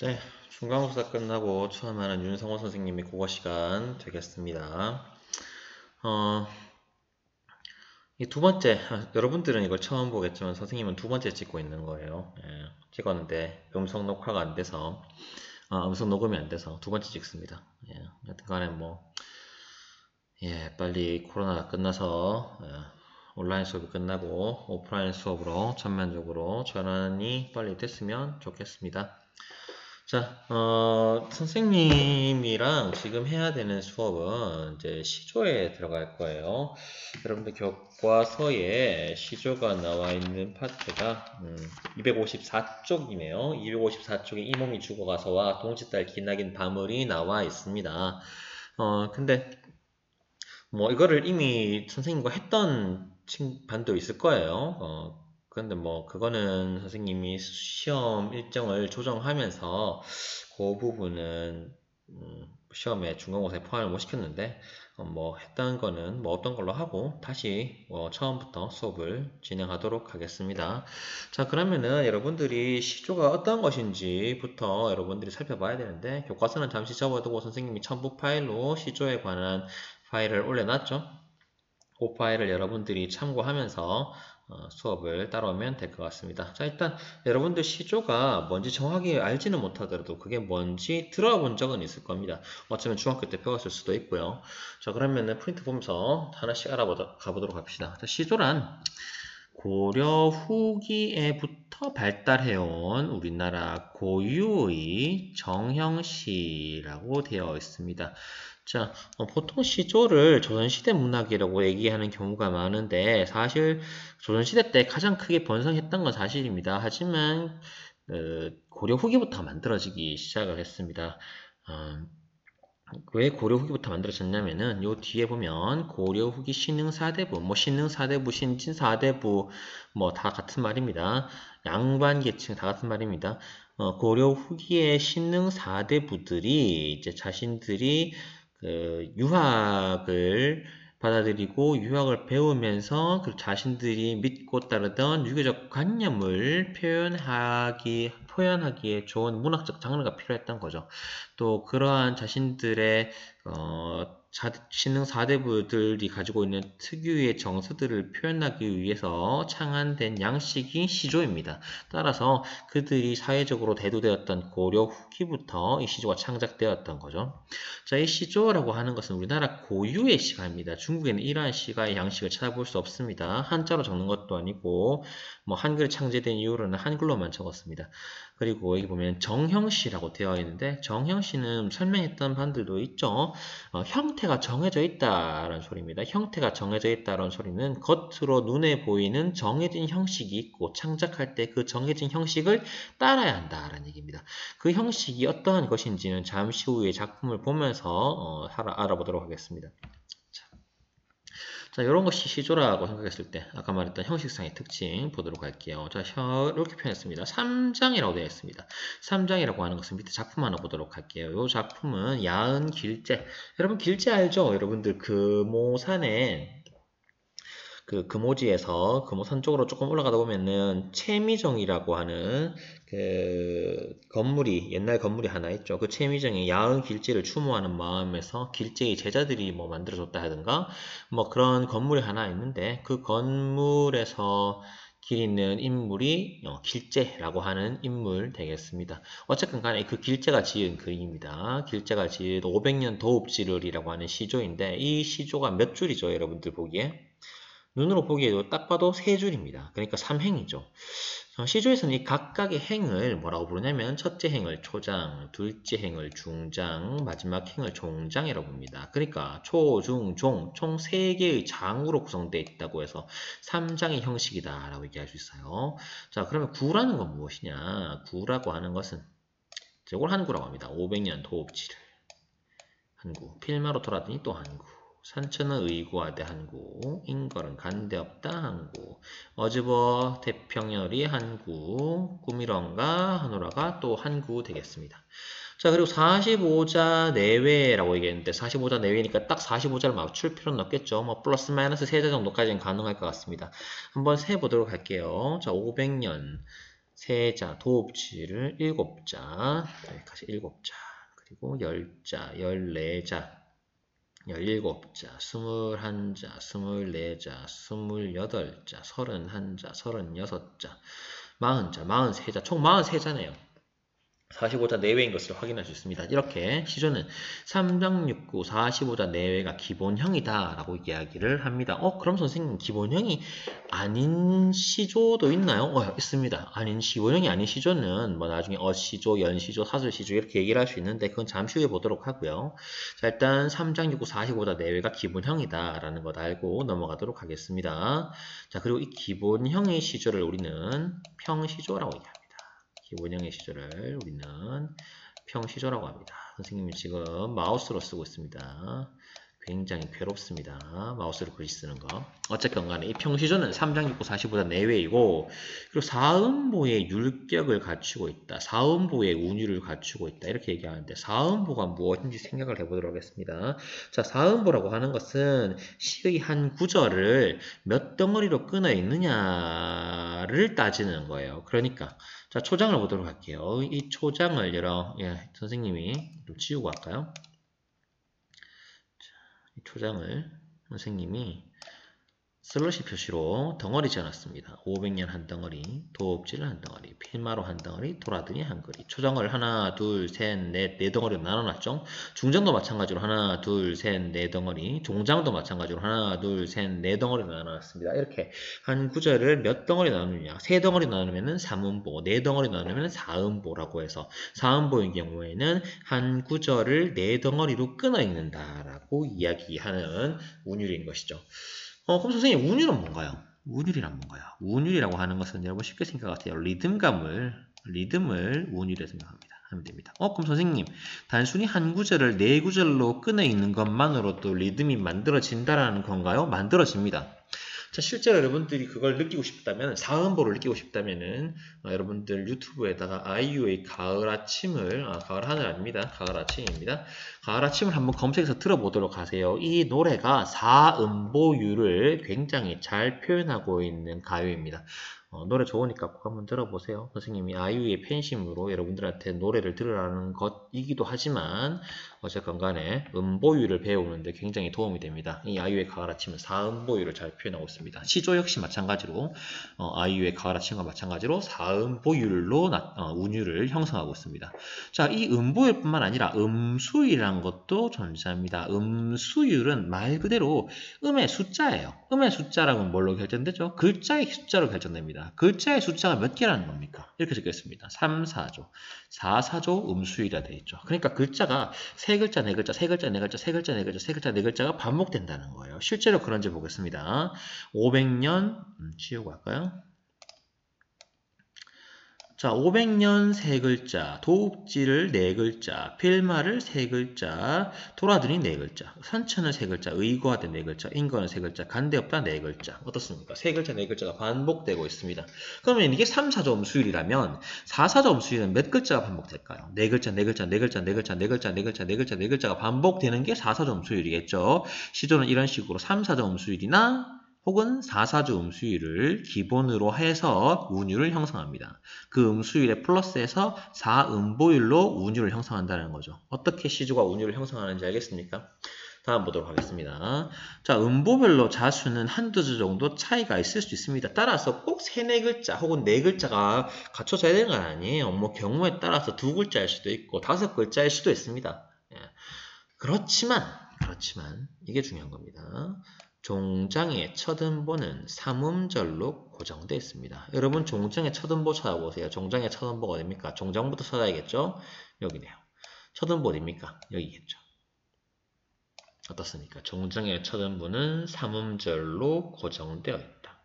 네, 중간고사 끝나고 처음 하는 윤성호 선생님의 국어 시간 되겠습니다. 어, 이 두 번째, 여러분들은 이걸 처음 보겠지만 선생님은 두 번째 찍고 있는 거예요. 예, 찍었는데 음성 녹화가 안 돼서, 음성 녹음이 안 돼서 두 번째 찍습니다. 예, 여튼 간에 뭐, 예, 빨리 코로나가 끝나서, 온라인 수업이 끝나고 오프라인 수업으로 전면적으로 전환이 빨리 됐으면 좋겠습니다. 자, 선생님이랑 지금 해야 되는 수업은 이제 시조에 들어갈 거예요. 여러분들 교과서에 시조가 나와 있는 파트가 254쪽이네요. 254쪽에 이몽이 죽어가서와 동짓달 기나긴 바물이 나와 있습니다. 근데 뭐 이거를 이미 선생님과 했던 반도 있을 거예요. 그런데 뭐 그거는 선생님이 시험 일정을 조정하면서 그 부분은 시험에 중간고사에 포함을 못 시켰는데 뭐 했던 거는 뭐 어떤 걸로 하고 다시 처음부터 수업을 진행하도록 하겠습니다. 자, 그러면은 여러분들이 시조가 어떤 것인지부터 여러분들이 살펴봐야 되는데 교과서는 잠시 접어두고 선생님이 첨부 파일로 시조에 관한 파일을 올려놨죠. 그 파일을 여러분들이 참고하면서 수업을 따라오면 될 것 같습니다. 자, 일단 여러분들 시조가 뭔지 정확히 알지는 못하더라도 그게 뭔지 들어본 적은 있을 겁니다. 어쩌면 중학교 때 배웠을 수도 있고요. 자, 그러면은 프린트 보면서 하나씩 가보도록 합시다. 자, 시조란 고려 후기에부터 발달해온 우리나라 고유의 정형시라고 되어 있습니다. 자, 보통 시조를 조선시대 문학이라고 얘기하는 경우가 많은데 사실 조선시대 때 가장 크게 번성했던 건 사실입니다. 하지만 고려 후기부터 만들어지기 시작을 했습니다. 왜 고려 후기부터 만들어졌냐면은 요 뒤에 보면 고려 후기 신흥 사대부, 뭐 신흥 사대부, 신진 사대부 뭐 다 같은 말입니다. 양반 계층 다 같은 말입니다. 고려 후기의 신흥 사대부들이 이제 자신들이 그 유학을 받아들이고 유학을 배우면서 그 자신들이 믿고 따르던 유교적 관념을 표현하기에 좋은 문학적 장르가 필요했던 거죠. 또 그러한 자신들의 신흥 사대부들이 가지고 있는 특유의 정서들을 표현하기 위해서 창안된 양식이 시조입니다. 따라서 그들이 사회적으로 대두되었던 고려 후기부터 이 시조가 창작되었던 거죠. 자, 이 시조라고 하는 것은 우리나라 고유의 시가입니다. 중국에는 이러한 시가의 양식을 찾아볼 수 없습니다. 한자로 적는 것도 아니고 뭐 한글 창제된 이후로는 한글로만 적었습니다. 그리고 여기 보면 정형시라고 되어 있는데 정형시는 설명했던 반들도 있죠. 형태가 정해져 있다라는 소리입니다. 형태가 정해져 있다라는 소리는 겉으로 눈에 보이는 정해진 형식이 있고 창작할 때 그 정해진 형식을 따라야 한다라는 얘기입니다. 그 형식이 어떠한 것인지는 잠시 후에 작품을 보면서 알아보도록 하겠습니다. 자, 이런 것이 시조라고 생각했을 때 아까 말했던 형식상의 특징 보도록 할게요. 자, 이렇게 표현했습니다. 3장이라고 되어 있습니다. 3장이라고 하는 것은 밑에 작품 하나 보도록 할게요. 이 작품은 야은 길제. 여러분 길제 알죠? 여러분들 금오산에 그 금오지에서 금오산 쪽으로 조금 올라가다 보면은 채미정이라고 하는 그 건물이 옛날 건물이 하나 있죠. 그 채미정이 야은 길제를 추모하는 마음에서 길제의 제자들이 뭐 만들어줬다 하든가 뭐 그런 건물이 하나 있는데 그 건물에서 길 있는 인물이 길제라고 하는 인물 되겠습니다. 어쨌든 간에 그 길제가 지은 글입니다. 길제가 지은 500년 도읍지를이라고 하는 시조인데 이 시조가 몇 줄이죠, 여러분들 보기에? 눈으로 보기에도 딱 봐도 세 줄입니다. 그러니까 3행이죠. 시조에서는 이 각각의 행을 뭐라고 부르냐면 첫째 행을 초장, 둘째 행을 중장, 마지막 행을 종장이라고 봅니다. 그러니까 초, 중, 종 총 3개의 장으로 구성되어 있다고 해서 3장의 형식이다 라고 얘기할 수 있어요. 자, 그러면 구라는 건 무엇이냐? 구라고 하는 것은 이걸 한구라고 합니다. 500년 도읍지를 한구, 필마로 돌아더니 또 한구, 산천은 의구하되 한구, 인걸은 간데없다 한구, 어즈버 태평열이 한구, 꾸미런가 하노라가 또 한구 되겠습니다. 자, 그리고 45자 내외라고 얘기했는데 45자 내외니까 딱 45자를 맞출 필요는 없겠죠. 뭐 플러스 마이너스 3자 정도까지는 가능할 것 같습니다. 한번 세보도록 할게요. 자, 500년 세자, 도읍지를 7자, 여기까지 7자, 그리고 10자, 14자, 17자, 21자, 24자, 28자, 31자, 36자, 40자, 43자, 총 43자네요. 45자 내외인 것을 확인할 수 있습니다. 이렇게 시조는 3장육구 45자 내외가 기본형이다 라고 이야기를 합니다. 그럼 선생님 기본형이 아닌 시조도 있나요? 있습니다. 기본형이 아닌 시조는 뭐 나중에 어시조, 연시조, 사술시조 이렇게 얘기를 할 수 있는데 그건 잠시 후에 보도록 하고요. 자, 일단 3장육구 45자 내외가 기본형이다 라는 것 알고 넘어가도록 하겠습니다. 자, 그리고 이 기본형의 시조를 우리는 평시조라고 얘기합니다. 기본형의 시조를 우리는 평시조라고 합니다. 선생님이 지금 마우스로 쓰고 있습니다. 굉장히 괴롭습니다. 마우스로 글씨 쓰는 거. 어쨌건 간에 이 평시조는 3장 6구 45자 내외이고 그리고 사음보의 율격을 갖추고 있다. 사음보의 운율을 갖추고 있다. 이렇게 얘기하는데 사음보가 무엇인지 생각을 해보도록 하겠습니다. 자, 사음보라고 하는 것은 시의 한 구절을 몇 덩어리로 끊어 있느냐를 따지는 거예요. 그러니까 자, 초장을 보도록 할게요. 이 초장을 선생님이 좀 지우고 할까요? 이 초장을 선생님이 슬러시 표시로 덩어리 지어놨습니다. 500년 한 덩어리, 도읍지를 한 덩어리, 필마로 한 덩어리, 도라드니 한 그리. 초장을 하나, 둘, 셋, 넷, 네 덩어리로 나눠놨죠. 중장도 마찬가지로 하나, 둘, 셋, 네 덩어리, 종장도 마찬가지로 하나, 둘, 셋, 네 덩어리로 나눠놨습니다. 이렇게 한 구절을 몇 덩어리 나누느냐. 세 덩어리 나누면 3음보, 네 덩어리 나누면 4음보라고 해서 4음보인 경우에는 한 구절을 네 덩어리로 끊어 읽는다라고 이야기하는 운율인 것이죠. 그럼 선생님 운율은 뭔가요? 운율이란 뭔가요? 운율이라고 하는 것은 여러분 쉽게 생각하세요. 리듬을 운율에 하면 됩니다. 그럼 선생님 단순히 한 구절을 네 구절로 끊어 있는 것만으로도 리듬이 만들어진다라는 건가요? 만들어집니다. 자, 실제로 여러분들이 그걸 느끼고 싶다면, 사음보를 느끼고 싶다면은, 여러분들 유튜브에다가 아이유의 가을 아침을, 가을 하늘 아닙니다. 가을 아침입니다. 가을 아침을 한번 검색해서 들어보도록 하세요. 이 노래가 사음보율을 굉장히 잘 표현하고 있는 가요입니다. 노래 좋으니까 꼭 한번 들어보세요. 선생님이 아이유의 팬심으로 여러분들한테 노래를 들으라는 것이기도 하지만 어쨌건 간에 음보율을 배우는데 굉장히 도움이 됩니다. 이 아이유의 가을 아침은 4음보율을 잘 표현하고 있습니다. 시조 역시 마찬가지로 아이유의 가을 아침과 마찬가지로 4음보율로 운율을 형성하고 있습니다. 자, 이 음보율뿐만 아니라 음수율이라는 것도 존재합니다. 음수율은 말 그대로 음의 숫자예요. 음의 숫자라는 건 뭘로 결정되죠? 글자의 숫자로 결정됩니다. 글자의 숫자가 몇 개라는 겁니까? 이렇게 적혀 있습니다. 3, 4조, 4, 4조 음수율이라 되어 있죠. 그러니까 글자가 세 글자, 네 글자, 세 글자, 네 글자, 세 글자, 네 글자, 세 글자, 네 글자가 반복된다는 거예요. 실제로 그런지 보겠습니다. 500년 지우고 할까요? 자, 500년 세 글자, 도읍지를 네 글자, 필마를 세 글자, 도라드니 네 글자, 선천은 세 글자, 의거하되 네 글자, 인거는 세 글자, 간대없다 네 글자. 어떻습니까? 세 글자, 네 글자가 반복되고 있습니다. 그러면 이게 3, 4조 음수율이라면 4, 4조 음수율은 몇 글자가 반복될까요? 네 글자, 네 글자, 네 글자, 네 글자, 네 글자, 네 글자, 네 글자, 네 글자가 반복되는 게 4, 4조 음수율이겠죠. 시조는 이런 식으로 3, 4조 음수율이나 혹은 4, 4조 음수율을 기본으로 해서 운율을 형성합니다. 그 음수율에 플러스해서 4음보율로 운율을 형성한다는 거죠. 어떻게 시조가 운율을 형성하는지 알겠습니까? 다음 보도록 하겠습니다. 자, 음보별로 자수는 한두 줄 정도 차이가 있을 수 있습니다. 따라서 꼭 3, 4글자 혹은 4글자가 갖춰져야 되는 건 아니에요. 뭐 경우에 따라서 2글자일 수도 있고 5글자일 수도 있습니다. 예. 그렇지만 이게 중요한 겁니다. 종장의 첫 음보는 3음절로 고정되어 있습니다. 여러분 종장의 첫 음보 찾아보세요. 종장의 첫 음보가 어딥니까? 종장부터 찾아야겠죠? 여기네요. 첫 음보 어딥니까? 여기겠죠. 어떻습니까? 종장의 첫 음보는 3음절로 고정되어 있다.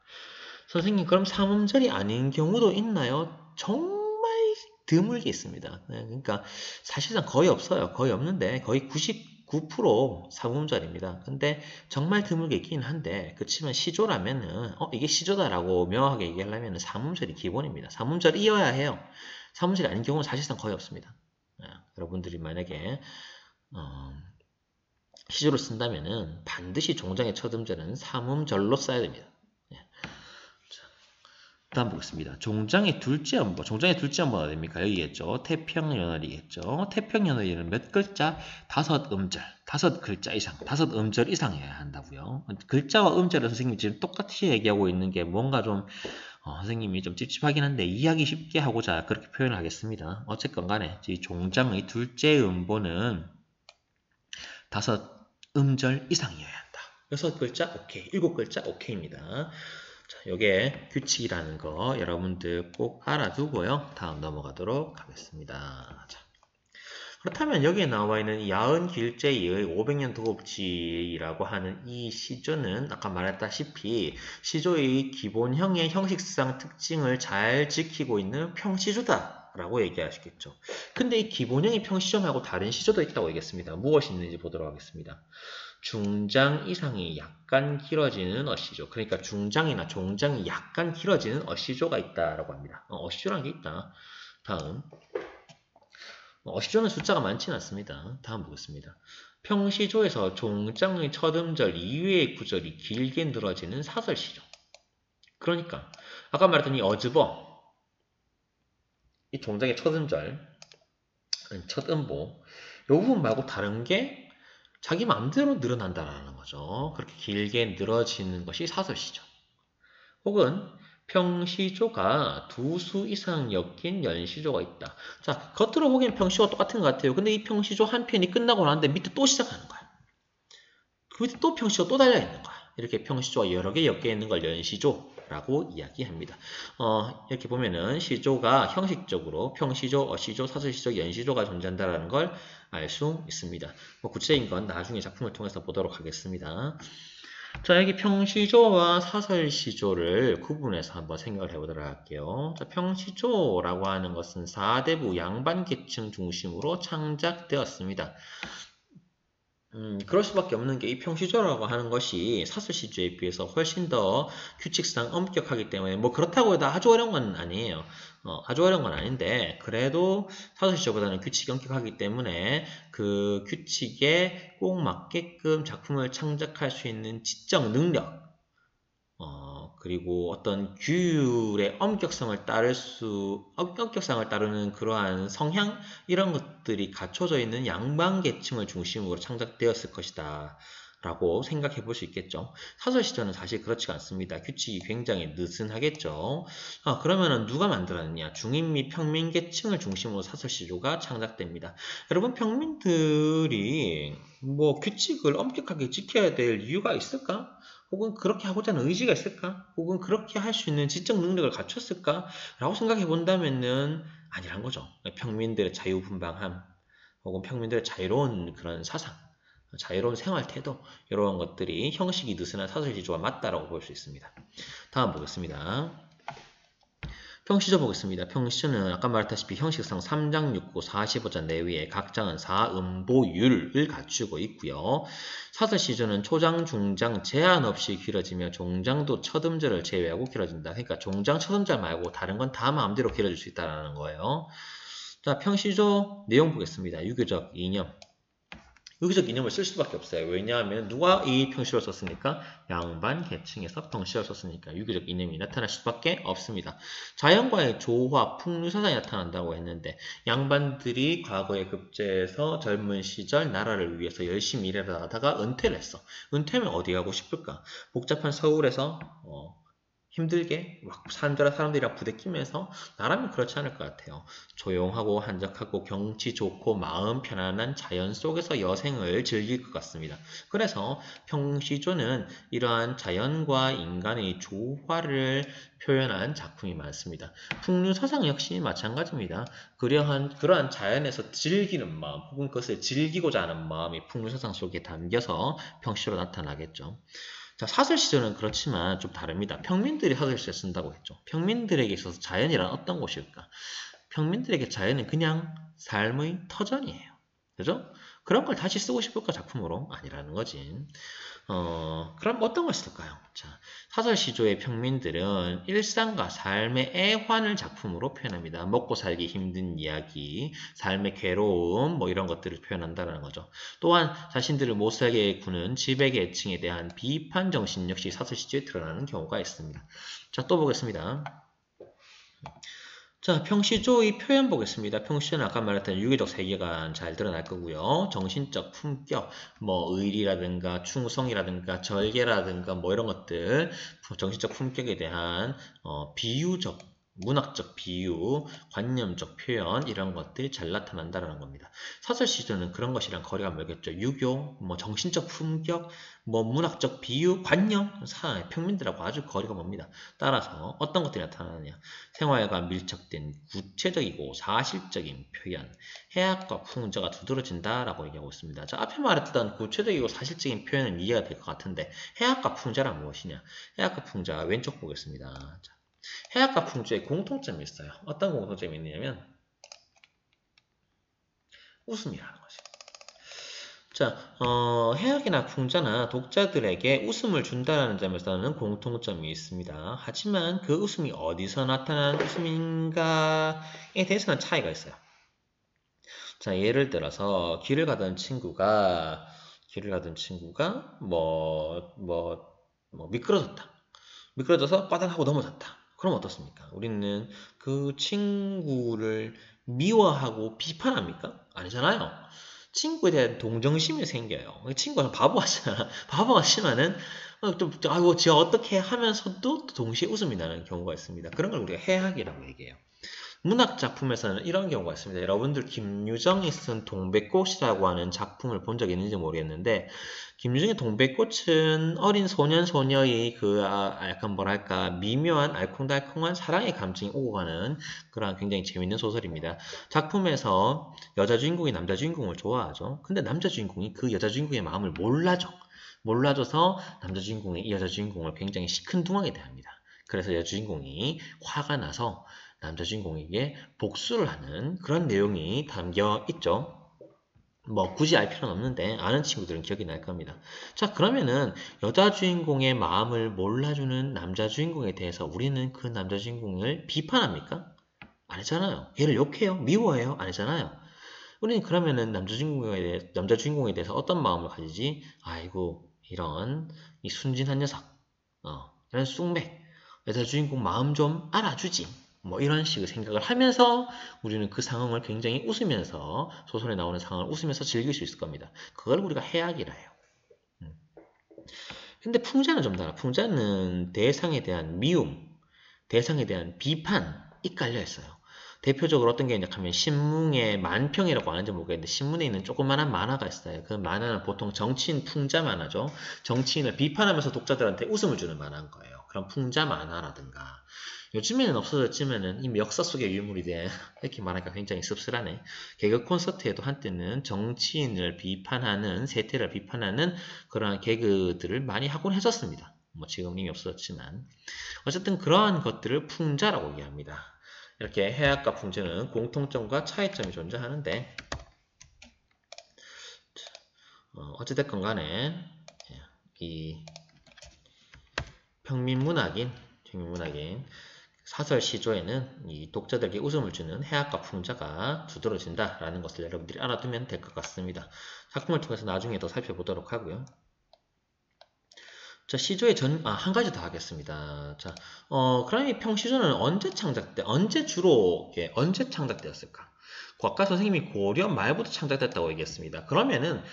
선생님 그럼 3음절이 아닌 경우도 있나요? 정말 드물게 있습니다. 그러니까 사실상 거의 없어요. 거의 없는데 거의 9% 3음절입니다. 근데 정말 드물게 있긴 한데 그렇지만 시조라면은 이게 시조다라고 명확하게 얘기하려면 3음절이 기본입니다. 3음절이어야 해요. 3음절이 아닌 경우는 사실상 거의 없습니다. 여러분들이 만약에 시조를 쓴다면은 반드시 종장의 첫 음절은 3음절로 써야 됩니다. 다음 보겠습니다. 종장의 둘째 음보. 종장의 둘째 음보는 어디입니까? 여기겠죠. 태평연월이겠죠. 태평연월에는 몇 글자? 5음절. 5글자 이상. 5음절 이상이어야 한다고요. 글자와 음절을 선생님이 지금 똑같이 얘기하고 있는 게 뭔가 좀 선생님이 좀 찝찝하긴 한데 이해하기 쉽게 하고자 그렇게 표현을 하겠습니다. 어쨌건 간에 이 종장의 둘째 음보는 5음절 이상이어야 한다. 6글자 오케이. 7글자 오케이입니다. 자, 요게 규칙이라는 거 여러분들 꼭 알아두고요. 다음 넘어가도록 하겠습니다. 자, 그렇다면 여기에 나와 있는 야은길제의 500년 도읍지라고 하는 이 시조는 아까 말했다시피 시조의 기본형의 형식상 특징을 잘 지키고 있는 평시조다 라고 얘기하시겠죠. 근데 이 기본형의 평시조하고 다른 시조도 있다고 얘기했습니다. 무엇이 있는지 보도록 하겠습니다. 중장 이상이 약간 길어지는 어시조. 그러니까 중장이나 종장이 약간 길어지는 어시조가 있다라고 합니다. 어시조라는 게 있다. 다음. 어시조는 숫자가 많지는 않습니다. 다음 보겠습니다. 평시조에서 종장의 첫 음절 이외의 구절이 길게 늘어지는 사설시조. 그러니까 아까 말했던 이 어즈버, 이 종장의 첫 음절, 첫 음보, 이 부분 말고 다른 게 자기 마음대로 늘어난다라는 거죠. 그렇게 길게 늘어지는 것이 사설시죠. 혹은 평시조가 두 수 이상 엮인 연시조가 있다. 자, 겉으로 보기엔 평시조가 똑같은 것 같아요. 근데 이 평시조 한 편이 끝나고 나는데 밑에 또 시작하는 거야. 그 밑에 또 평시조가 또 달려있는 거야. 이렇게 평시조가 여러 개 엮여 있는 걸 연시조라고 이야기합니다. 이렇게 보면은 시조가 형식적으로 평시조, 어시조, 사설시조, 연시조가 존재한다는 걸 알 수 있습니다. 뭐 구체적인 건 나중에 작품을 통해서 보도록 하겠습니다. 자, 여기 평시조와 사설시조를 구분해서 한번 생각을 해보도록 할게요. 자, 평시조라고 하는 것은 4대부 양반계층 중심으로 창작되었습니다. 그럴 수밖에 없는 게 이 평시조라고 하는 것이 사설시조에 비해서 훨씬 더 규칙상 엄격하기 때문에 뭐 그렇다고 해도 아주 어려운 건 아니에요. 아주 어려운 건 아닌데 그래도 사설시조보다는 규칙이 엄격하기 때문에 그 규칙에 꼭 맞게끔 작품을 창작할 수 있는 지적 능력 그리고 어떤 규율의 엄격성을 따르는 그러한 성향, 이런 것들이 갖춰져 있는 양반계층을 중심으로 창작되었을 것이다. 라고 생각해 볼 수 있겠죠. 사설시조는 사실 그렇지가 않습니다. 규칙이 굉장히 느슨하겠죠. 그러면은 누가 만들었느냐? 중인 및 평민계층을 중심으로 사설시조가 창작됩니다. 여러분, 평민들이 뭐 규칙을 엄격하게 지켜야 될 이유가 있을까? 혹은 그렇게 하고자 하는 의지가 있을까? 혹은 그렇게 할 수 있는 지적 능력을 갖췄을까? 라고 생각해 본다면은 아니란 거죠. 평민들의 자유분방함, 혹은 평민들의 자유로운 그런 사상, 자유로운 생활 태도, 이런 것들이 형식이 느슨한 사설시조가 맞다라고 볼 수 있습니다. 다음 보겠습니다. 평시조 보겠습니다. 평시조는 아까 말했다시피 형식상 3장 6구 45자 내외에 각 장은 4음보율을 갖추고 있고요. 사설시조는 초장, 중장 제한 없이 길어지며 종장도 첫 음절을 제외하고 길어진다. 그러니까 종장 첫 음절 말고 다른 건 다 마음대로 길어질 수 있다는 거예요. 자, 평시조 내용 보겠습니다. 유교적 이념. 유교적 이념을 쓸 수밖에 없어요. 왜냐하면 누가 이 평시를 썼습니까? 양반 계층에서 평시를 썼으니까 유교적 이념이 나타날 수밖에 없습니다. 자연과의 조화, 풍류사상이 나타난다고 했는데 양반들이 과거에 급제해서 젊은 시절 나라를 위해서 열심히 일하다가 은퇴를 했어. 은퇴하면 어디 가고 싶을까? 복잡한 서울에서 힘들게 막 사람들이랑 부대끼면서 나라면 그렇지 않을 것 같아요. 조용하고 한적하고 경치 좋고 마음 편안한 자연 속에서 여생을 즐길 것 같습니다. 그래서 평시조는 이러한 자연과 인간의 조화를 표현한 작품이 많습니다. 풍류사상 역시 마찬가지입니다. 그러한 자연에서 즐기는 마음 혹은 그것을 즐기고자 하는 마음이 풍류사상 속에 담겨서 평시로 나타나겠죠. 자, 사설시조는 그렇지만 좀 다릅니다. 평민들이 사설시를 쓴다고 했죠. 평민들에게 있어서 자연이란 어떤 곳일까? 평민들에게 자연은 그냥 삶의 터전이에요. 그죠? 그런 걸 다시 쓰고 싶을까 작품으로? 아니라는 거지. 그럼 어떤 걸 쓸까요? 자, 사설시조의 평민들은 일상과 삶의 애환을 작품으로 표현합니다. 먹고 살기 힘든 이야기, 삶의 괴로움, 뭐 이런 것들을 표현한다는 거죠. 또한 자신들을 못 살게 구는 지배계층에 대한 비판 정신 역시 사설시조에 드러나는 경우가 있습니다. 자, 또 보겠습니다. 자, 평시조의 표현 보겠습니다. 평시조는 아까 말했던 유교적 세계관 잘 드러날 거고요. 정신적 품격, 뭐 의리라든가 충성이라든가 절개라든가 뭐 이런 것들, 정신적 품격에 대한 비유적, 문학적 비유, 관념적 표현 이런 것들이 잘 나타난다라는 겁니다. 사설 시조는 그런 것이랑 거리가 멀겠죠. 유교, 뭐 정신적 품격, 뭐 문학적 비유, 관념, 평민들하고 아주 거리가 멉니다. 따라서 어떤 것들이 나타나느냐? 생활과 밀착된 구체적이고 사실적인 표현, 해학과 풍자가 두드러진다라고 얘기하고 있습니다. 자, 앞에 말했던 구체적이고 사실적인 표현은 이해가 될 것 같은데 해학과 풍자란 무엇이냐? 해학과 풍자 왼쪽 보겠습니다. 자, 해학과 풍자에 공통점이 있어요. 어떤 공통점이 있냐면 웃음이라는 거죠. 자, 해학이나 풍자나 독자들에게 웃음을 준다는 점에서는 공통점이 있습니다. 하지만 그 웃음이 어디서 나타난 웃음인가에 대해서는 차이가 있어요. 자, 예를 들어서 길을 가던 친구가 미끄러졌다. 미끄러져서 빠닥하고 넘어졌다. 그럼 어떻습니까? 우리는 그 친구를 미워하고 비판합니까? 아니잖아요. 친구에 대한 동정심이 생겨요. 친구가 바보 같잖아. 바보 같지만은 아이고 제가 어떻게 하면서도 동시에 웃음이 나는 경우가 있습니다. 그런 걸 우리가 해학이라고 얘기해요. 문학 작품에서는 이런 경우가 있습니다. 여러분들 김유정이 쓴 동백꽃이라고 하는 작품을 본 적이 있는지 모르겠는데 김유정의 동백꽃은 어린 소년 소녀의 약간 뭐랄까 미묘한 알콩달콩한 사랑의 감정이 오고 가는 그런 굉장히 재밌는 소설입니다. 작품에서 여자 주인공이 남자 주인공을 좋아하죠. 근데 남자 주인공이 그 여자 주인공의 마음을 몰라줘서 남자 주인공이 이 여자 주인공을 굉장히 시큰둥하게 대합니다. 그래서 여자 주인공이 화가 나서 남자 주인공에게 복수를 하는 그런 내용이 담겨 있죠. 뭐 굳이 알 필요는 없는데 아는 친구들은 기억이 날 겁니다. 자, 그러면은 여자 주인공의 마음을 몰라주는 남자 주인공에 대해서 우리는 그 남자 주인공을 비판합니까? 아니잖아요. 얘를 욕해요? 미워해요? 아니잖아요. 우리는 그러면은 남자 주인공에 대해서 어떤 마음을 가지지? 아이고 이런 이 순진한 녀석, 이런 쑥맥, 여자 주인공 마음 좀 알아주지. 뭐 이런 식의 생각을 하면서 우리는 그 상황을 굉장히 웃으면서 소설에 나오는 상황을 웃으면서 즐길 수 있을 겁니다. 그걸 우리가 해악이라 해요. 근데 풍자는 좀 달라. 풍자는 대상에 대한 미움, 대상에 대한 비판이 깔려 있어요. 대표적으로 어떤 게 있냐면 신문의 만평이라고 하는지 모르겠는데 신문에 있는 조그만한 만화가 있어요. 그 만화는 보통 정치인 풍자 만화죠. 정치인을 비판하면서 독자들한테 웃음을 주는 만화인 거예요. 그런 풍자 만화라든가 요즘에는 없어졌지만은 이미 역사 속의 유물이 돼. 이렇게 말하니까 굉장히 씁쓸하네. 개그 콘서트에도 한때는 정치인을 비판하는, 세태를 비판하는 그러한 개그들을 많이 하곤 했었습니다. 뭐 지금은 이미 없어졌지만. 어쨌든 그러한 것들을 풍자라고 얘기합니다. 이렇게 해학과 풍자는 공통점과 차이점이 존재하는데, 어찌됐건 간에, 이 평민문학인, 사설 시조에는 이 독자들에게 웃음을 주는 해학과 풍자가 두드러진다라는 것을 여러분들이 알아두면 될 것 같습니다. 작품을 통해서 나중에 더 살펴보도록 하고요. 자, 시조의 한 가지 더 하겠습니다. 자, 그럼 이 평시조는 언제 창작되었을까? 곽가 선생님이 고려 말부터 창작됐다고 얘기했습니다. 그러면은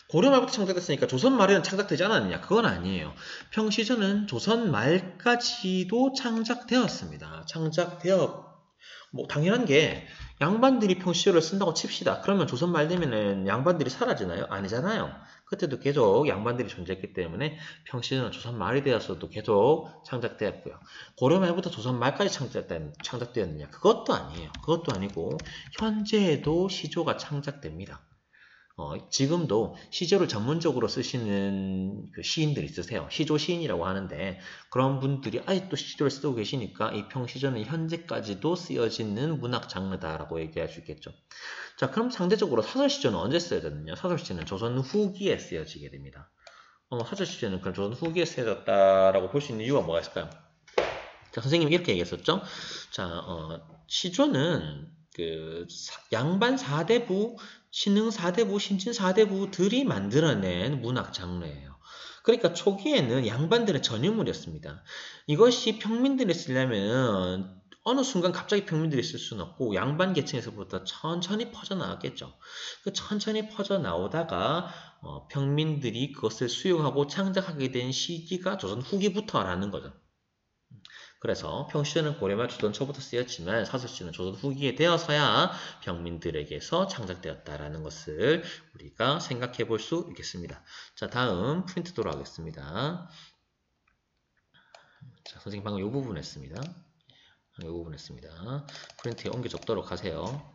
고려 말부터 창작됐으니까 조선 말에는 창작되지 않았느냐? 그건 아니에요. 평시조는 조선 말까지도 창작되었습니다. 뭐 당연한 게 양반들이 평시조를 쓴다고 칩시다. 그러면 조선 말 되면은 양반들이 사라지나요? 아니잖아요. 그때도 계속 양반들이 존재했기 때문에 평시조는 조선 말이 되어서도 계속 창작되었고요. 고려 말부터 조선 말까지 창작되었느냐? 그것도 아니에요. 그것도 아니고 현재에도 시조가 창작됩니다. 지금도 시조를 전문적으로 쓰시는 그 시인들이 있으세요. 시조 시인이라고 하는데 그런 분들이 아직도 시조를 쓰고 계시니까 이 평시조는 현재까지도 쓰여지는 문학 장르다라고 얘기할 수 있겠죠. 자, 그럼 상대적으로 사설시조는 언제 쓰여졌느냐? 사설시조는 조선 후기에 쓰여지게 됩니다. 사설시조는 그럼 조선 후기에 쓰여졌다라고 볼 수 있는 이유가 뭐가 있을까요? 자, 선생님이 이렇게 얘기했었죠. 자, 시조는 그 양반 4대부, 신흥 4대부, 신진 4대부들이 만들어낸 문학 장르예요. 그러니까 초기에는 양반들의 전유물이었습니다. 이것이 평민들이 쓰려면 어느 순간 갑자기 평민들이 쓸 수는 없고 양반 계층에서부터 천천히 퍼져나왔겠죠. 그 천천히 퍼져나오다가 평민들이 그것을 수용하고 창작하게 된 시기가 조선 후기부터라는 거죠. 그래서 평시는 고려말 조선 초부터 쓰였지만 사설시는 조선 후기에 되어서야 평민들에게서 창작되었다라는 것을 우리가 생각해 볼 수 있겠습니다. 자, 다음 프린트 돌아가겠습니다. 자, 선생님 방금 이 부분 했습니다. 이 부분 했습니다. 프린트에 옮겨 적도록 하세요.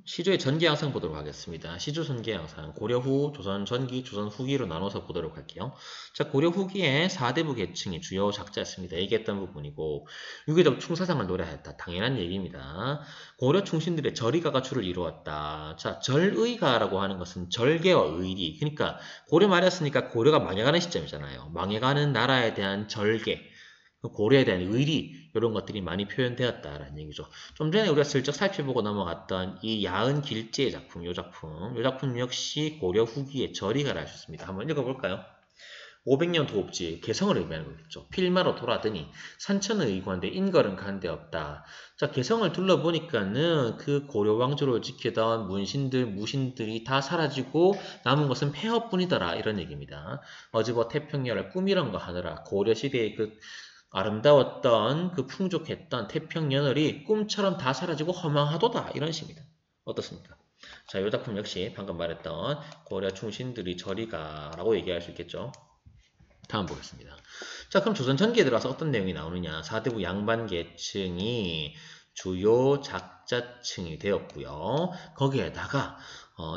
시조의 전기 양상 보도록 하겠습니다. 시조 전기 양상, 고려 후, 조선 전기, 조선 후기로 나눠서 보도록 할게요. 자, 고려 후기에 4대부 계층이 주요 작자였습니다. 얘기했던 부분이고, 유교적 충사상을 노래하였다. 당연한 얘기입니다. 고려 충신들의 절의가가 주를 이루었다. 자, 절의가라고 하는 것은 절개와 의리. 그러니까 고려 말이었으니까 고려가 망해가는 시점이잖아요. 망해가는 나라에 대한 절개. 고려에 대한 의리 이런 것들이 많이 표현되었다라는 얘기죠. 좀 전에 우리가 슬쩍 살펴보고 넘어갔던 이 야은 길제의 작품, 이 작품 역시 고려 후기의 절이가라 하셨습니다. 한번 읽어볼까요? 500년 도읍지 개성을 의미하는 거겠죠. 필마로 돌아더니 산천의 의관대 인걸은 간데 없다. 자, 개성을 둘러보니까는 그 고려 왕조를 지키던 문신들, 무신들이 다 사라지고 남은 것은 폐허뿐이더라 이런 얘기입니다. 어지버 태평야를 꾸미런 거 하느라 고려 시대의 그 아름다웠던 그 풍족했던 태평연월이 꿈처럼 다 사라지고 허망하도다 이런 식입니다. 어떻습니까? 자, 이 작품 역시 방금 말했던 고려 충신들이 저리가라고 얘기할 수 있겠죠. 다음 보겠습니다. 자, 그럼 조선 전기에 들어와서 어떤 내용이 나오느냐. 4대부 양반 계층이 주요 작자층이 되었고요. 거기에다가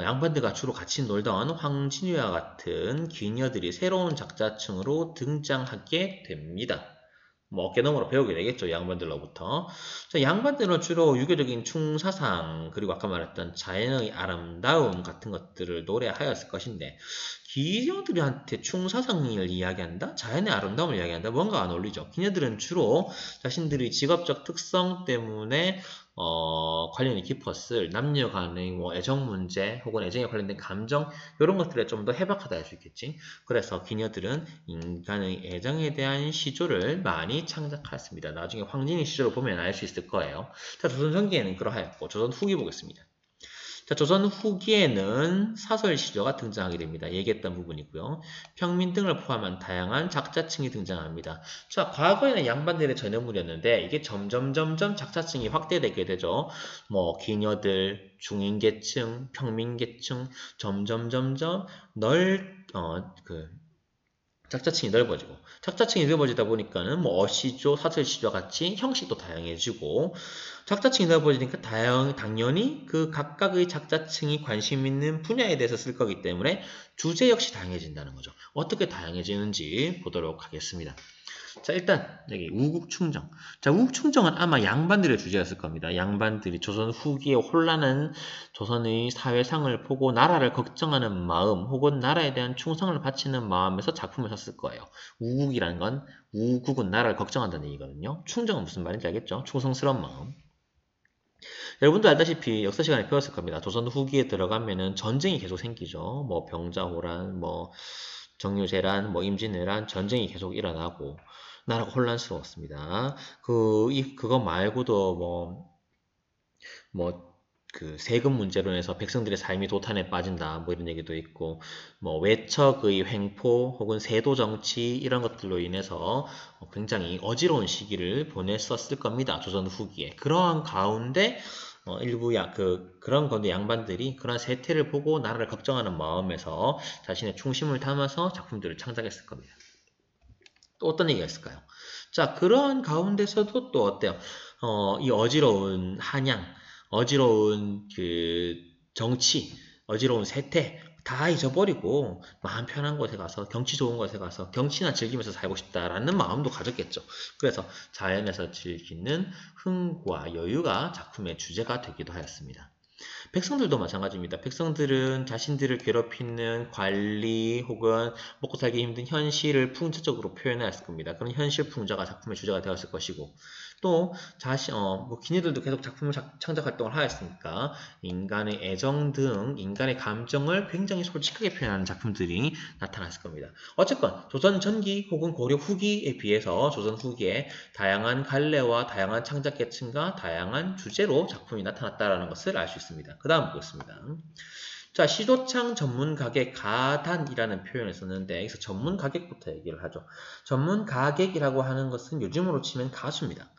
양반들과 주로 같이 놀던 황진유와 같은 기녀들이 새로운 작자층으로 등장하게 됩니다. 뭐 어깨너머로 배우게 되겠죠. 양반들로부터. 자, 양반들은 주로 유교적인 충사상 그리고 아까 말했던 자연의 아름다움 같은 것들을 노래하였을 것인데 기녀들한테 충사상을 이야기한다? 자연의 아름다움을 이야기한다? 뭔가 안 어울리죠. 기녀들은 주로 자신들의 직업적 특성 때문에 관련이 깊었을 남녀 간의 뭐 애정 문제 혹은 애정에 관련된 감정 이런 것들에 좀 더 해박하다 할 수 있겠지. 그래서 기녀들은 인간의 애정에 대한 시조를 많이 창작하였습니다. 나중에 황진이 시조를 보면 알 수 있을 거예요. 자, 조선 전기에는 그러하였고 조선 후기 보겠습니다. 자, 조선 후기에는 사설 시조가 등장하게 됩니다. 얘기했던 부분이고요. 평민 등을 포함한 다양한 작자층이 등장합니다. 자, 과거에는 양반들의 전유물이었는데 이게 점점 작자층이 확대되게 되죠. 뭐 기녀들, 중인계층, 평민계층 점점 작자층이 넓어지고 작자층이 넓어지다 보니까는 뭐 어시조, 사설시조 같이 형식도 다양해지고 작자층이 넓어지니까 당연히 그 각각의 작자층이 관심 있는 분야에 대해서 쓸 거기 때문에 주제 역시 다양해진다는 거죠. 어떻게 다양해지는지 보도록 하겠습니다. 자, 일단 여기 우국충정. 자, 우국충정은 아마 양반들의 주제였을 겁니다. 양반들이 조선 후기에 혼란한 조선의 사회상을 보고 나라를 걱정하는 마음 혹은 나라에 대한 충성을 바치는 마음에서 작품을 썼을 거예요. 우국이라는 건 우국은 나라를 걱정한다는 얘기거든요. 충정은 무슨 말인지 알겠죠? 충성스러운 마음. 여러분도 알다시피 역사 시간에 배웠을 겁니다. 조선 후기에 들어가면은 전쟁이 계속 생기죠. 뭐 병자호란, 뭐 정유재란, 뭐 임진왜란 전쟁이 계속 일어나고 나라가 혼란스러웠습니다. 그거 말고도 그 세금 문제로 인해서 백성들의 삶이 도탄에 빠진다 뭐 이런 얘기도 있고 뭐 외척의 횡포 혹은 세도 정치 이런 것들로 인해서 굉장히 어지러운 시기를 보냈었을 겁니다. 조선 후기에. 그러한 가운데 일부 그런 건데 양반들이 그런 세태를 보고 나라를 걱정하는 마음에서 자신의 충심을 담아서 작품들을 창작했을 겁니다. 또 어떤 얘기가 있을까요? 자, 그런 가운데서도 또 어때요? 이 어지러운 한양, 어지러운 그 정치, 어지러운 세태 다 잊어버리고 마음 편한 곳에 가서 경치 좋은 곳에 가서 경치나 즐기면서 살고 싶다라는 마음도 가졌겠죠. 그래서 자연에서 즐기는 흥과 여유가 작품의 주제가 되기도 하였습니다. 백성들도 마찬가지입니다. 백성들은 자신들을 괴롭히는 관리 혹은 먹고 살기 힘든 현실을 풍자적으로 표현했을 겁니다. 그런 현실 풍자가 작품의 주제가 되었을 것이고 또 기니들도 계속 작품을 창작 활동을 하였으니까 인간의 애정 등 인간의 감정을 굉장히 솔직하게 표현하는 작품들이 나타났을 겁니다. 어쨌건 조선 전기 혹은 고려 후기에 비해서 조선 후기에 다양한 갈래와 다양한 창작 계층과 다양한 주제로 작품이 나타났다는 것을 알 수 있습니다. 그 다음 보겠습니다. 자, 시조창 전문 가객 가단이라는 표현을 썼는데 여기서 전문 가객부터 얘기를 하죠. 전문 가객이라고 하는 것은 요즘으로 치면 가수입니다.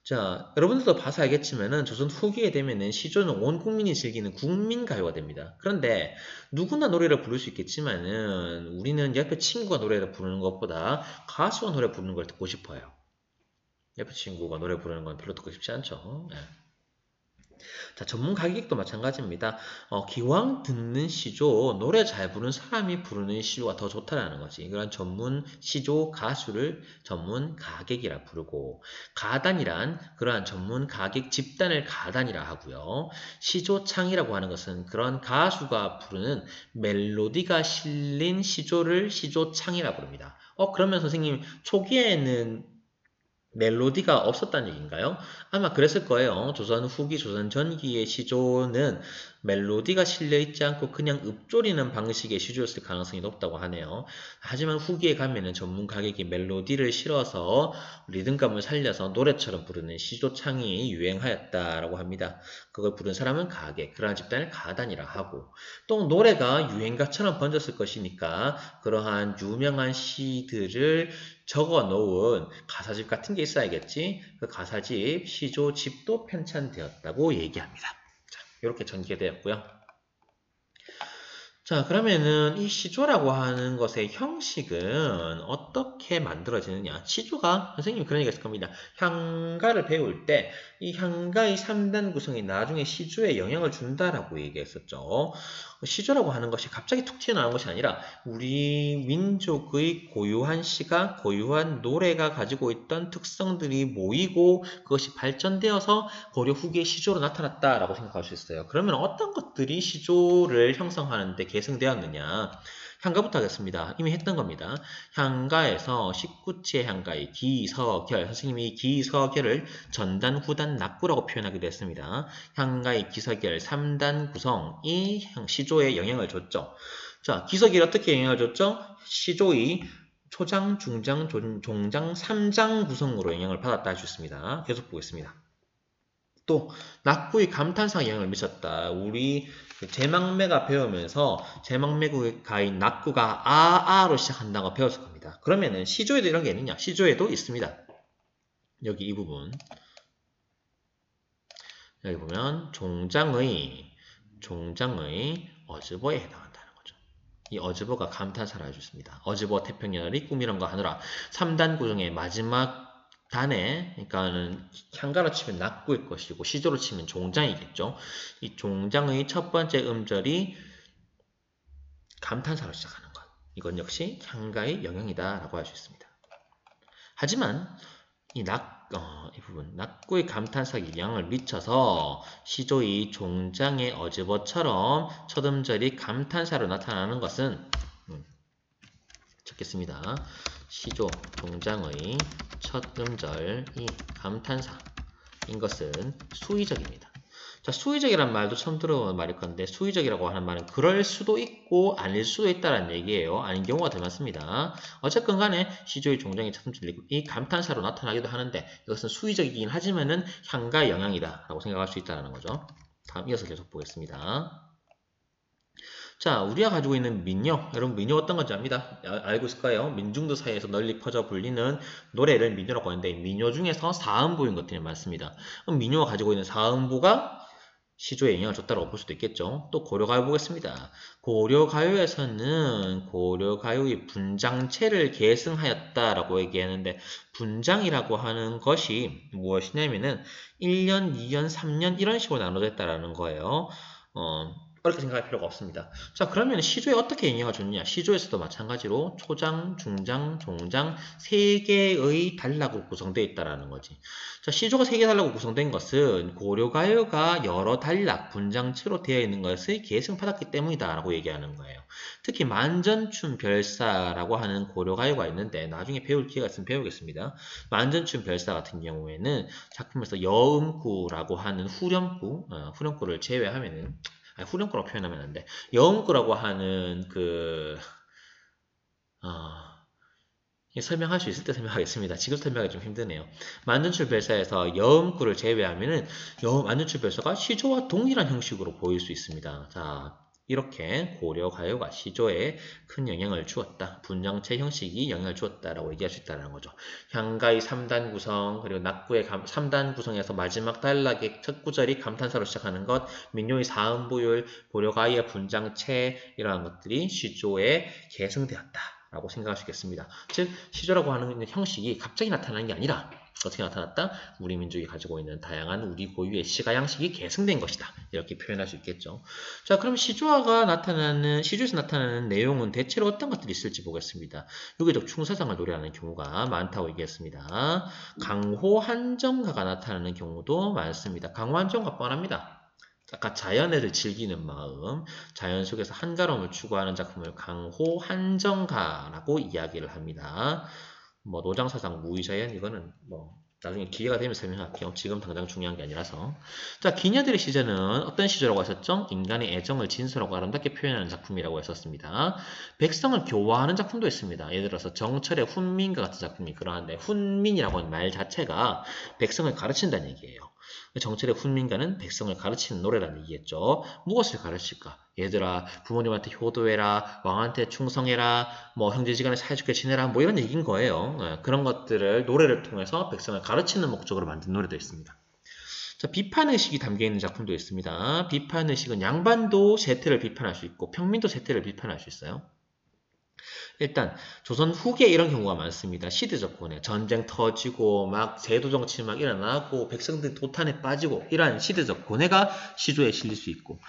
자, 여러분들도 봐서 알겠지만은 조선 후기에 되면은 시조는 온 국민이 즐기는 국민가요가 됩니다. 그런데 누구나 노래를 부를 수 있겠지만은 우리는 옆에 친구가 노래를 부르는 것보다 가수가 노래 부르는 걸 듣고 싶어요. 옆에 친구가 노래 부르는 건 별로 듣고 싶지 않죠. 네. 자, 전문 가객도 마찬가지입니다. 기왕 듣는 시조, 노래 잘 부르는 사람이 부르는 시조가 더 좋다라는 거지. 그런 전문 시조 가수를 전문 가객이라 부르고, 가단이란 그러한 전문 가객 집단을 가단이라 하고요. 시조창이라고 하는 것은 그런 가수가 부르는 멜로디가 실린 시조를 시조창이라 부릅니다. 그러면 선생님 초기에는 멜로디가 없었다는 얘기인가요? 아마 그랬을 거예요. 조선 후기, 조선 전기의 시조는 멜로디가 실려있지 않고 그냥 읊조리는 방식의 시조였을 가능성이 높다고 하네요. 하지만 후기에 가면은 전문 가객이 멜로디를 실어서 리듬감을 살려서 노래처럼 부르는 시조창이 유행하였다라고 합니다. 그걸 부른 사람은 가객, 그러한 집단을 가단이라 하고, 또 노래가 유행가처럼 번졌을 것이니까 그러한 유명한 시들을 적어 놓은 가사집 같은 게 있어야겠지. 그 가사집, 시조집도 편찬되었다고 얘기합니다. 자, 이렇게 전개되었고요. 자, 그러면은 이 시조라고 하는 것의 형식은 어떻게 만들어지느냐? 시조가 선생님이 그런 얘기가 있을 겁니다. 향가를 배울 때 이 향가의 3단 구성이 나중에 시조에 영향을 준다라고 얘기했었죠. 시조라고 하는 것이 갑자기 툭 튀어나온 것이 아니라 우리 민족의 고유한 시가, 고유한 노래가 가지고 있던 특성들이 모이고 그것이 발전되어서 고려 후기의 시조로 나타났다라고 생각할 수 있어요. 그러면 어떤 것들이 시조를 형성하는데 계승되었느냐? 향가부터 하겠습니다. 이미 했던 겁니다. 향가에서 식구치의 향가의 기서결, 선생님이 기서결을 전단, 후단, 낙구라고 표현하기도 했습니다. 향가의 기서결 3단 구성이 시조에 영향을 줬죠. 자, 기서결이 어떻게 영향을 줬죠? 시조의 초장, 중장, 종장, 3장 구성으로 영향을 받았다 할 수 있습니다. 계속 보겠습니다. 또 낙구의 감탄사에 영향을 미쳤다. 우리 제망매가 배우면서 제망매가인 낙구가 아아로 시작한다고 배웠을 겁니다. 그러면은 시조에도 이런 게 있느냐? 시조에도 있습니다. 여기 이 부분. 여기 보면 종장의 어즈버에 해당한다는 거죠. 이 어즈버가 감탄사를 해줬습니다. 어즈버 태평열이 꿈이란거 하느라 3단 구성의 마지막 단에, 그러니까는 향가로 치면 낙구일 것이고 시조로 치면 종장이겠죠. 이 종장의 첫 번째 음절이 감탄사로 시작하는 것. 이건 역시 향가의 영향이다라고 할 수 있습니다. 하지만 이 부분 낙구의 감탄사에 영향을 미쳐서 시조의 종장의 어즈버처럼 첫 음절이 감탄사로 나타나는 것은 적겠습니다. 시조 종장의 첫 음절이 감탄사인 것은 수의적입니다. 자, 수의적이란 말도 처음 들어본 말일 건데 수의적이라고 하는 말은 그럴 수도 있고 아닐 수도 있다는 얘기예요. 아닌 경우가 더 많습니다. 어쨌건 간에 시조의 종장이 첫 음절이고 이 감탄사로 나타나기도 하는데 이것은 수의적이긴 하지만은 향가의 영향이다 라고 생각할 수 있다는 거죠. 다음 이어서 계속 보겠습니다. 자, 우리가 가지고 있는 민요, 여러분 민요 어떤 건지 압니다. 알고 있을 거예요. 민중들 사이에서 널리 퍼져 불리는 노래를 민요라고 하는데 민요 중에서 사음부인 것들이 많습니다. 그럼 민요가 가지고 있는 사음부가 시조에 영향을 줬다고 볼 수도 있겠죠. 또 고려가요 보겠습니다. 고려가요에서는 고려가요의 분장체를 계승하였다라고 얘기하는데 분장이라고 하는 것이 무엇이냐면은 1년, 2년, 3년 이런 식으로 나눠져 있다라는 거예요. 어렵게 생각할 필요가 없습니다. 자, 그러면 시조에 어떻게 영향을 줬냐? 시조에서도 마찬가지로 초장, 중장, 종장 3개의 단락으로 구성되어 있다는 거지. 자, 시조가 3개 단락으로 구성된 것은 고려가요가 여러 단락, 분장체로 되어 있는 것을 계승받았기 때문이다라고 얘기하는 거예요. 특히 만전춘 별사라고 하는 고려가요가 있는데 나중에 배울 기회가 있으면 배우겠습니다. 만전춘 별사 같은 경우에는 작품에서 여음구라고 하는 후렴구를 제외하면은 후렴구라고 표현하면 안 돼. 여음구라고 하는 설명할 수 있을 때 설명하겠습니다. 지금 설명하기 좀 힘드네요. 만전출 별사에서 여음구를 제외하면은 만전출 별사가 시조와 동일한 형식으로 보일 수 있습니다. 자, 이렇게 고려가요가 시조에 큰 영향을 주었다. 분장체 형식이 영향을 주었다라고 얘기할 수 있다는 거죠. 향가의 3단 구성, 그리고 낙구의 3단 구성에서 마지막 단락의 첫 구절이 감탄사로 시작하는 것, 민요의 사음부율, 고려가요의 분장체 이러한 것들이 시조에 계승되었다. 라고 생각할 수 있겠습니다. 즉, 시조라고 하는 형식이 갑자기 나타나는 게 아니라 어떻게 나타났다? 우리 민족이 가지고 있는 다양한 우리 고유의 시가 양식이 계승된 것이다. 이렇게 표현할 수 있겠죠. 자, 그럼 시조에서 나타나는 내용은 대체로 어떤 것들이 있을지 보겠습니다. 유교적 충사상을 노래하는 경우가 많다고 얘기했습니다. 강호 한정가가 나타나는 경우도 많습니다. 강호 한정가 뻔합니다. 아까 자연을 즐기는 마음, 자연 속에서 한가로움을 추구하는 작품을 강호 한정가라고 이야기를 합니다. 뭐 노장사상 무의자연 이거는 뭐 나중에 기회가 되면 설명할게요. 지금 당장 중요한 게 아니라서. 자, 기녀들의 시제는 어떤 시조라고 했었죠? 인간의 애정을 진솔하고 아름답게 표현하는 작품이라고 했었습니다. 백성을 교화하는 작품도 있습니다. 예를 들어서 정철의 훈민가 같은 작품이 그러한데 훈민이라고 하는 말 자체가 백성을 가르친다는 얘기예요. 정철의 훈민가는 백성을 가르치는 노래라는 얘기겠죠. 무엇을 가르칠까? 얘들아, 부모님한테 효도해라, 왕한테 충성해라, 뭐 형제지간에 사이좋게 지내라, 뭐 이런 얘기인 거예요. 그런 것들을 노래를 통해서 백성을 가르치는 목적으로 만든 노래도 있습니다. 자, 비판의식이 담겨있는 작품도 있습니다. 비판의식은 양반도 세태를 비판할 수 있고 평민도 세태를 비판할 수 있어요. 일단 조선 후기에 이런 경우가 많습니다. 시대적 고뇌, 전쟁 터지고 막 제도정치 막 일어나고 백성들 도탄에 빠지고 이러한 시대적 고뇌가 시조에 실릴 수 있고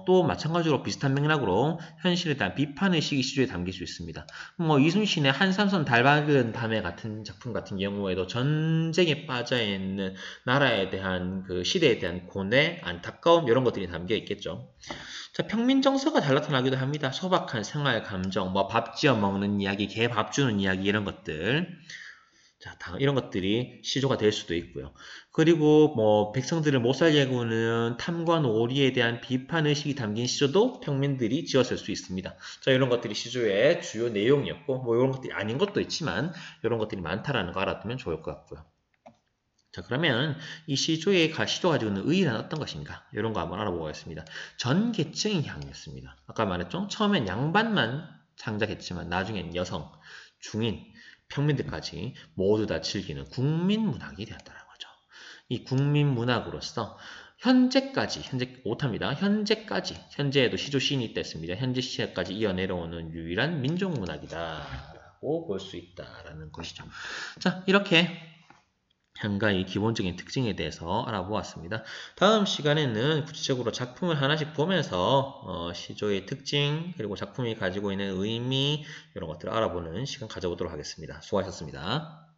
또 마찬가지로 비슷한 맥락으로 현실에 대한 비판의식이 시조에 담길 수 있습니다. 뭐 이순신의 한삼선 달박은 담에 같은 작품 같은 경우에도 전쟁에 빠져있는 나라에 대한 그 시대에 대한 고뇌, 안타까움 이런 것들이 담겨 있겠죠. 자, 평민정서가 잘 나타나기도 합니다. 소박한 생활 감정, 뭐 밥 지어 먹는 이야기, 개 밥 주는 이야기 이런 것들. 자, 이런 것들이 시조가 될 수도 있고요. 그리고 뭐 백성들을 못 살게 구는 탐관 오리에 대한 비판 의식이 담긴 시조도 평민들이 지었을 수 있습니다. 자, 이런 것들이 시조의 주요 내용이었고, 뭐 이런 것들이 아닌 것도 있지만 이런 것들이 많다라는 거 알아두면 좋을 것 같고요. 자, 그러면 이 시조가 가지고 있는 의의는 어떤 것인가? 이런 거 한번 알아보겠습니다. 전 계층이 향했습니다. 아까 말했죠? 처음엔 양반만 창작했지만 나중엔 여성, 중인, 평민들까지 모두 다 즐기는 국민문학이 되었다는 거죠. 이 국민문학으로서 현재까지, 못합니다. 현재에도 시조 시인이 있댔습니다. 현재 시대까지 이어내려오는 유일한 민족문학이다라고 볼 수 있다라는 것이죠. 자, 이렇게 향가의 기본적인 특징에 대해서 알아보았습니다. 다음 시간에는 구체적으로 작품을 하나씩 보면서 시조의 특징 그리고 작품이 가지고 있는 의미 이런 것들을 알아보는 시간 가져보도록 하겠습니다. 수고하셨습니다.